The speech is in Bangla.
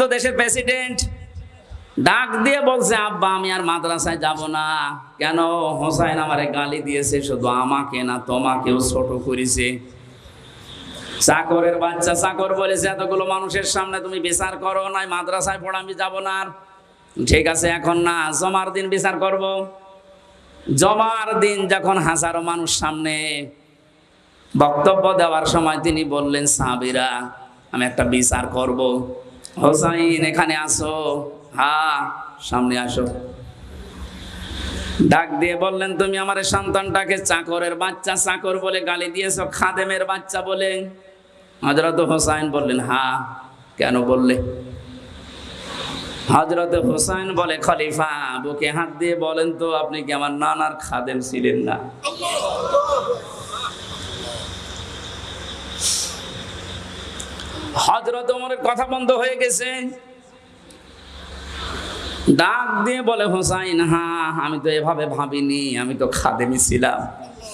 তো দেশের প্রেসিডেন্ট, ডাক দিয়ে বলছে আব্বা আমি আর মাদ্রাসায় যাব না। কেন? হোসাইন আমারে গালি দিয়েছে, শুধু আমাকে না তোমাকেও ছোট করেছে। চাকরের বাচ্চা চাকর বলেছে এতগুলো মানুষের সামনে তুমি বিচার করো, নাই মাদ্রাসায় পড়া আমি যাব না। ঠিক আছে এখন না, জমার দিন বিচার করব। জমার দিন যখন হাজারো মানুষ সামনে বক্তব্য দেওয়ার সময় তিনি বললেন সাহাবীরা আমি একটা বিচার করব। হোসাইন এখানে আসো, হ্যাঁ সামনে আসো। ডাক দিয়ে বললেন তুমি আমার সন্তানটাকে চাকরের বাচ্চা চাকর বলে গালি দিয়েছো, খাদেমের বাচ্চা বলে। হযরত হোসাইন বললেন হ্যাঁ। কেন বললে? হযরত হোসাইন বলে খলিফা বুকে হাত দিয়ে বলেন তো আপনি কি আমার নানার খাদেম ছিলেন না? হযরত ওমরের কথা বন্ধ হয়ে গেছে। ডাক দিয়ে বলে হোসাইন হ্যাঁ আমি তো এভাবে ভাবিনি, আমি তো খাদেমই ছিলাম।